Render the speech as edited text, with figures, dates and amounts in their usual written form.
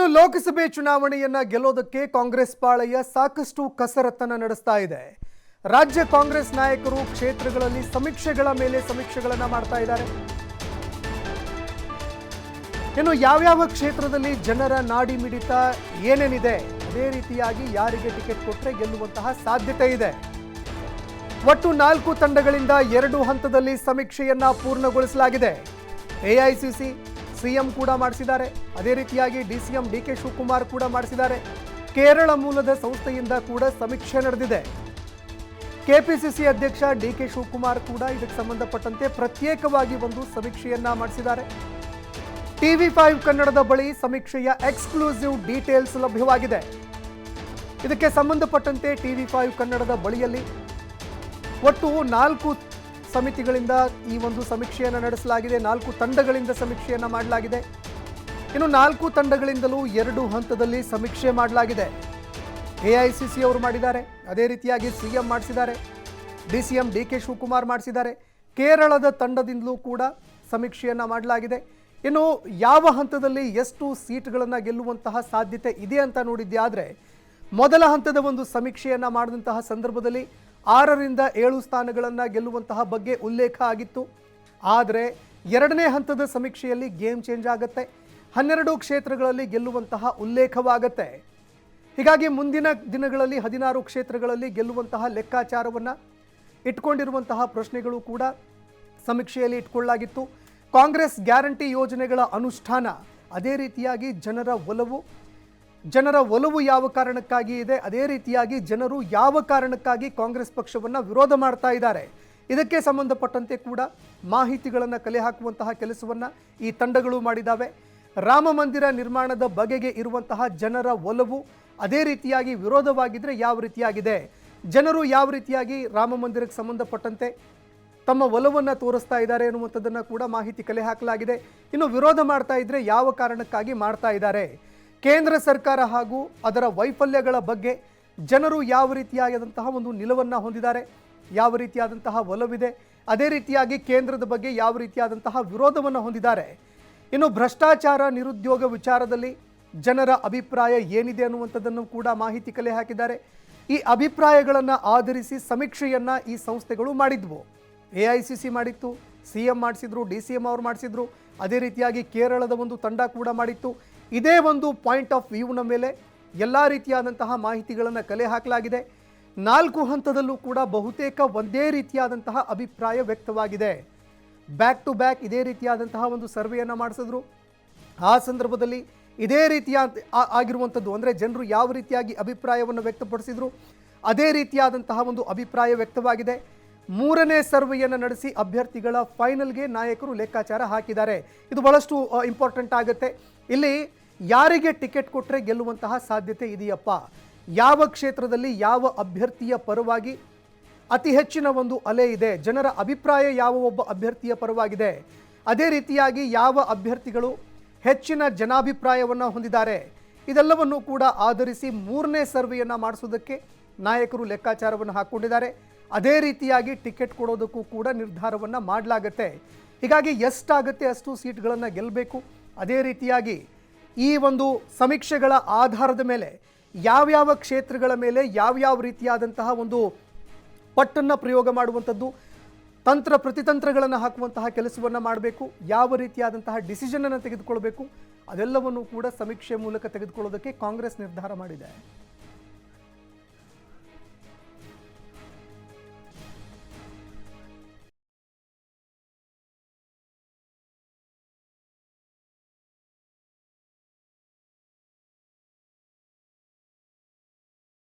ಇನ್ನು ಲೋಕಸಭೆ ಚುನಾವಣೆಯನ್ನ ಗೆಲ್ಲೋದಕ್ಕೆ ಕಾಂಗ್ರೆಸ್ ಪಾಳೆಯ ಸಾಕಷ್ಟು ಕಸರತ್ತನ್ನು ನಡೆಸ್ತಾ ಇದೆ. ರಾಜ್ಯ ಕಾಂಗ್ರೆಸ್ ನಾಯಕರು ಕ್ಷೇತ್ರಗಳಲ್ಲಿ ಸಮೀಕ್ಷೆಗಳ ಮೇಲೆ ಸಮೀಕ್ಷೆಗಳನ್ನು ಮಾಡ್ತಾ ಇದ್ದಾರೆ. ಇನ್ನು ಯಾವ್ಯಾವ ಕ್ಷೇತ್ರದಲ್ಲಿ ಜನರ ನಾಡಿ ಮಿಡಿತ ಏನೇನಿದೆ, ಅದೇ ರೀತಿಯಾಗಿ ಯಾರಿಗೆ ಟಿಕೆಟ್ ಕೊಟ್ಟರೆ ಗೆಲ್ಲುವಂತಹ ಸಾಧ್ಯತೆ ಇದೆ. ಒಟ್ಟು 4 ತಂಡಗಳಿಂದ 2 ಹಂತದಲ್ಲಿ ಸಮೀಕ್ಷೆಯನ್ನ ಪೂರ್ಣಗೊಳಿಸಲಾಗಿದೆ. ಎಐಸಿಸಿ ಸಿಎಂ ಕೂಡ ಮಾಡಿಸಿದ್ದಾರೆ, ಅದೇ ರೀತಿಯಾಗಿ ಡಿಸಿಎಂ ಡಿಕೆ ಶಿವಕುಮಾರ್ ಕೂಡ ಮಾಡಿಸಿದ್ದಾರೆ. ಕೇರಳ ಮೂಲದ ಸಂಸ್ಥೆಯಿಂದ ಕೂಡ ಸಮೀಕ್ಷೆ ನಡೆದಿದೆ. ಕೆಪಿಸಿಸಿ ಅಧ್ಯಕ್ಷ ಡಿಕೆ ಶಿವಕುಮಾರ್ ಕೂಡ ಇದಕ್ಕೆ ಸಂಬಂಧಪಟ್ಟಂತೆ ಪ್ರತ್ಯೇಕವಾಗಿ ಒಂದು ಸಮೀಕ್ಷೆಯನ್ನ ಮಾಡಿಸಿದ್ದಾರೆ. ಟಿವಿ5 ಕನ್ನಡದ ಬಳಿ ಸಮೀಕ್ಷೆಯ ಎಕ್ಸ್ಕ್ಲೂಸಿವ್ ಡೀಟೇಲ್ಸ್ ಲಭ್ಯವಾಗಿದೆ. ಇದಕ್ಕೆ ಸಂಬಂಧಪಟ್ಟಂತೆ ಟಿವಿ5 ಕನ್ನಡದ ಬಳಿಯಲ್ಲಿ ಒಟ್ಟು 4 ಸಮಿತಿಗಳಿಂದ ಈ ಒಂದು ಸಮೀಕ್ಷೆಯನ್ನು ನಡೆಸಲಾಗಿದೆ. 4 ತಂಡಗಳಿಂದ ಸಮೀಕ್ಷೆಯನ್ನು ಮಾಡಲಾಗಿದೆ. ಇನ್ನು 4 ತಂಡಗಳಿಂದಲೂ 2 ಹಂತದಲ್ಲಿ ಸಮೀಕ್ಷೆ ಮಾಡಲಾಗಿದೆ. ಎಐಸಿಸಿ ಅವರು ಮಾಡಿದ್ದಾರೆ, ಅದೇ ರೀತಿಯಾಗಿ ಸಿಎಂ ಮಾಡಿಸಿದ್ದಾರೆ, ಡಿಸಿಎಂ ಡಿಕೆ ಶಿವಕುಮಾರ್ ಮಾಡಿಸಿದ್ದಾರೆ. ಕೇರಳದ ತಂಡದಿಂದಲೂ ಕೂಡ ಸಮೀಕ್ಷೆಯನ್ನು ಮಾಡಲಾಗಿದೆ. ಇನ್ನು ಯಾವ ಹಂತದಲ್ಲಿ ಎಷ್ಟು ಸೀಟ್ಗಳನ್ನು ಗೆಲ್ಲುವಂತಹ ಸಾಧ್ಯತೆ ಇದೆ ಅಂತ ನೋಡಿದ್ದೆ. ಮೊದಲ ಹಂತದ ಒಂದು ಸಮೀಕ್ಷೆಯನ್ನು ಮಾಡಿದಂತಹ ಸಂದರ್ಭದಲ್ಲಿ 6ರಿಂದ 7 ಸ್ಥಾನಗಳನ್ನು ಗೆಲ್ಲುವಂತಹ ಬಗ್ಗೆ ಉಲ್ಲೇಖ ಆಗಿತ್ತು. ಆದರೆ 2ನೇ ಹಂತದ ಸಮೀಕ್ಷೆಯಲ್ಲಿ ಗೇಮ್ ಚೇಂಜ್ ಆಗುತ್ತೆ. 12 ಕ್ಷೇತ್ರಗಳಲ್ಲಿ ಗೆಲ್ಲುವಂತಹ ಉಲ್ಲೇಖವಾಗುತ್ತೆ. ಹೀಗಾಗಿ ಮುಂದಿನ ದಿನಗಳಲ್ಲಿ 16 ಕ್ಷೇತ್ರಗಳಲ್ಲಿ ಗೆಲ್ಲುವಂತಹ ಲೆಕ್ಕಾಚಾರವನ್ನು ಇಟ್ಕೊಂಡಿರುವಂತಹ ಪ್ರಶ್ನೆಗಳು ಕೂಡ ಸಮೀಕ್ಷೆಯಲ್ಲಿ ಇಟ್ಕೊಳ್ಳಲಾಗಿತ್ತು. ಕಾಂಗ್ರೆಸ್ ಗ್ಯಾರಂಟಿ ಯೋಜನೆಗಳ ಅನುಷ್ಠಾನ, ಅದೇ ರೀತಿಯಾಗಿ ಜನರ ಒಲವು ಯಾವ ಕಾರಣಕ್ಕಾಗಿ ಇದೆ, ಅದೇ ರೀತಿಯಾಗಿ ಜನರು ಯಾವ ಕಾರಣಕ್ಕಾಗಿ ಕಾಂಗ್ರೆಸ್ ಪಕ್ಷವನ್ನು ವಿರೋಧ ಮಾಡ್ತಾ ಇದ್ದಾರೆ, ಇದಕ್ಕೆ ಸಂಬಂಧಪಟ್ಟಂತೆ ಕೂಡ ಮಾಹಿತಿಗಳನ್ನು ಕಲೆ ಹಾಕುವಂತಹ ಕೆಲಸವನ್ನು ಈ ತಂಡಗಳು ಮಾಡಿದ್ದಾವೆ. ರಾಮ ಮಂದಿರ ನಿರ್ಮಾಣದ ಬಗೆಗೆ ಇರುವಂತಹ ಜನರ ಒಲವು, ಅದೇ ರೀತಿಯಾಗಿ ವಿರೋಧವಾಗಿದ್ದರೆ ಯಾವ ರೀತಿಯಾಗಿದೆ, ಜನರು ಯಾವ ರೀತಿಯಾಗಿ ರಾಮ ಮಂದಿರಕ್ಕೆ ಸಂಬಂಧಪಟ್ಟಂತೆ ತಮ್ಮ ಒಲವನ್ನು ತೋರಿಸ್ತಾ ಇದ್ದಾರೆ ಎನ್ನುವಂಥದ್ದನ್ನು ಕೂಡ ಮಾಹಿತಿ ಕಲೆ ಹಾಕಲಾಗಿದೆ. ಇನ್ನು ವಿರೋಧ ಮಾಡ್ತಾ ಇದ್ದರೆ ಯಾವ ಕಾರಣಕ್ಕಾಗಿ ಮಾಡ್ತಾ ಇದ್ದಾರೆ, ಕೇಂದ್ರ ಸರ್ಕಾರ ಹಾಗೂ ಅದರ ವೈಫಲ್ಯಗಳ ಬಗ್ಗೆ ಜನರು ಯಾವ ರೀತಿಯಾದಂತಹ ಒಂದು ನಿಲುವನ್ನು ಹೊಂದಿದ್ದಾರೆ, ಯಾವ ರೀತಿಯಾದಂತಹ ಒಲವಿದೆ, ಅದೇ ರೀತಿಯಾಗಿ ಕೇಂದ್ರದ ಬಗ್ಗೆ ಯಾವ ರೀತಿಯಾದಂತಹ ವಿರೋಧವನ್ನು ಹೊಂದಿದ್ದಾರೆ. ಇನ್ನು ಭ್ರಷ್ಟಾಚಾರ, ನಿರುದ್ಯೋಗ ವಿಚಾರದಲ್ಲಿ ಜನರ ಅಭಿಪ್ರಾಯ ಏನಿದೆ ಅನ್ನುವಂಥದ್ದನ್ನು ಕೂಡ ಮಾಹಿತಿ ಕಲೆ ಹಾಕಿದ್ದಾರೆ. ಈ ಅಭಿಪ್ರಾಯಗಳನ್ನು ಆಧರಿಸಿ ಸಮೀಕ್ಷೆಯನ್ನು ಈ ಸಂಸ್ಥೆಗಳು ಮಾಡಿದ್ವು. ಎಐಸಿಸಿ ಮಾಡಿತ್ತು, ಸಿಎಂ ಮಾಡಿಸಿದ್ರು, ಡಿಸಿಎಂ ಅವರು ಮಾಡಿಸಿದ್ರು, ಅದೇ ರೀತಿಯಾಗಿ ಕೇರಳದ ಒಂದು ತಂಡ ಕೂಡ ಮಾಡಿತ್ತು. ಇದೇ ಒಂದು ಪಾಯಿಂಟ್ ಆಫ್ ವ್ಯೂನ ಮೇಲೆ ಎಲ್ಲ ರೀತಿಯಾದಂತಹ ಮಾಹಿತಿಗಳನ್ನು ಕಲೆ ಹಾಕಲಾಗಿದೆ. 4 ಹಂತದಲ್ಲೂ ಕೂಡ ಬಹುತೇಕ ಒಂದೇ ರೀತಿಯಾದಂತಹ ಅಭಿಪ್ರಾಯ ವ್ಯಕ್ತವಾಗಿದೆ. ಬ್ಯಾಕ್ ಟು ಬ್ಯಾಕ್ ಇದೇ ರೀತಿಯಾದಂತಹ ಒಂದು ಸರ್ವೆಯನ್ನು ಮಾಡಿಸಿದ್ರು. ಆ ಸಂದರ್ಭದಲ್ಲಿ ಇದೇ ರೀತಿಯ ಆಗಿರುವಂಥದ್ದು, ಅಂದರೆ ಜನರು ಯಾವ ರೀತಿಯಾಗಿ ಅಭಿಪ್ರಾಯವನ್ನು ವ್ಯಕ್ತಪಡಿಸಿದ್ರು ಅದೇ ರೀತಿಯಾದಂತಹ ಒಂದು ಅಭಿಪ್ರಾಯ ವ್ಯಕ್ತವಾಗಿದೆ. 3ನೇ ಸರ್ವೆಯನ್ನು ನಡೆಸಿ ಅಭ್ಯರ್ಥಿಗಳ ಫೈನಲ್ಗೆ ನಾಯಕರು ಲೆಕ್ಕಾಚಾರ ಹಾಕಿದ್ದಾರೆ. ಇದು ಬಹಳಷ್ಟು ಇಂಪಾರ್ಟೆಂಟ್ ಆಗುತ್ತೆ. ಇಲ್ಲಿ ಯಾರಿಗೆ ಟಿಕೆಟ್ ಕೊಟ್ಟರೆ ಗೆಲ್ಲುವಂತಹ ಸಾಧ್ಯತೆ ಇದೆಯಪ್ಪ, ಯಾವ ಕ್ಷೇತ್ರದಲ್ಲಿ ಯಾವ ಅಭ್ಯರ್ಥಿಯ ಪರವಾಗಿ ಅತಿ ಹೆಚ್ಚಿನ ಒಂದು ಅಲೆ ಇದೆ, ಜನರ ಅಭಿಪ್ರಾಯ ಯಾವ ಒಬ್ಬ ಅಭ್ಯರ್ಥಿಯ ಪರವಾಗಿದೆ, ಅದೇ ರೀತಿಯಾಗಿ ಯಾವ ಅಭ್ಯರ್ಥಿಗಳು ಹೆಚ್ಚಿನ ಜನಾಭಿಪ್ರಾಯವನ್ನು ಹೊಂದಿದ್ದಾರೆ, ಇದೆಲ್ಲವನ್ನು ಕೂಡ ಆಧರಿಸಿ 3ನೇ ಸರ್ವೆಯನ್ನು ಮಾಡಿಸೋದಕ್ಕೆ ನಾಯಕರು ಲೆಕ್ಕಾಚಾರವನ್ನು ಹಾಕ್ಕೊಂಡಿದ್ದಾರೆ. ಅದೇ ರೀತಿಯಾಗಿ ಟಿಕೆಟ್ ಕೊಡೋದಕ್ಕೂ ಕೂಡ ನಿರ್ಧಾರವನ್ನು ಮಾಡಲಾಗುತ್ತೆ. ಹೀಗಾಗಿ ಎಷ್ಟಾಗುತ್ತೆ ಅಷ್ಟು ಸೀಟ್ಗಳನ್ನು ಗೆಲ್ಲಬೇಕು. ಅದೇ ರೀತಿಯಾಗಿ ಈ ಒಂದು ಸಮೀಕ್ಷೆಗಳ ಆಧಾರದ ಮೇಲೆ ಯಾವ್ಯಾವ ಕ್ಷೇತ್ರಗಳ ಮೇಲೆ ಯಾವ್ಯಾವ ರೀತಿಯಾದಂತಹ ಒಂದು ಪಟ್ಟನ್ನು ಪ್ರಯೋಗ ಮಾಡುವಂಥದ್ದು, ತಂತ್ರ ಪ್ರತಿತಂತ್ರಗಳನ್ನು ಹಾಕುವಂತಹ ಕೆಲಸವನ್ನು ಮಾಡಬೇಕು, ಯಾವ ರೀತಿಯಾದಂತಹ ಡಿಸಿಷನನ್ನು ತೆಗೆದುಕೊಳ್ಬೇಕು, ಅದೆಲ್ಲವನ್ನು ಕೂಡ ಸಮೀಕ್ಷೆ ಮೂಲಕ ತೆಗೆದುಕೊಳ್ಳೋದಕ್ಕೆ ಕಾಂಗ್ರೆಸ್ ನಿರ್ಧಾರ ಮಾಡಿದೆ.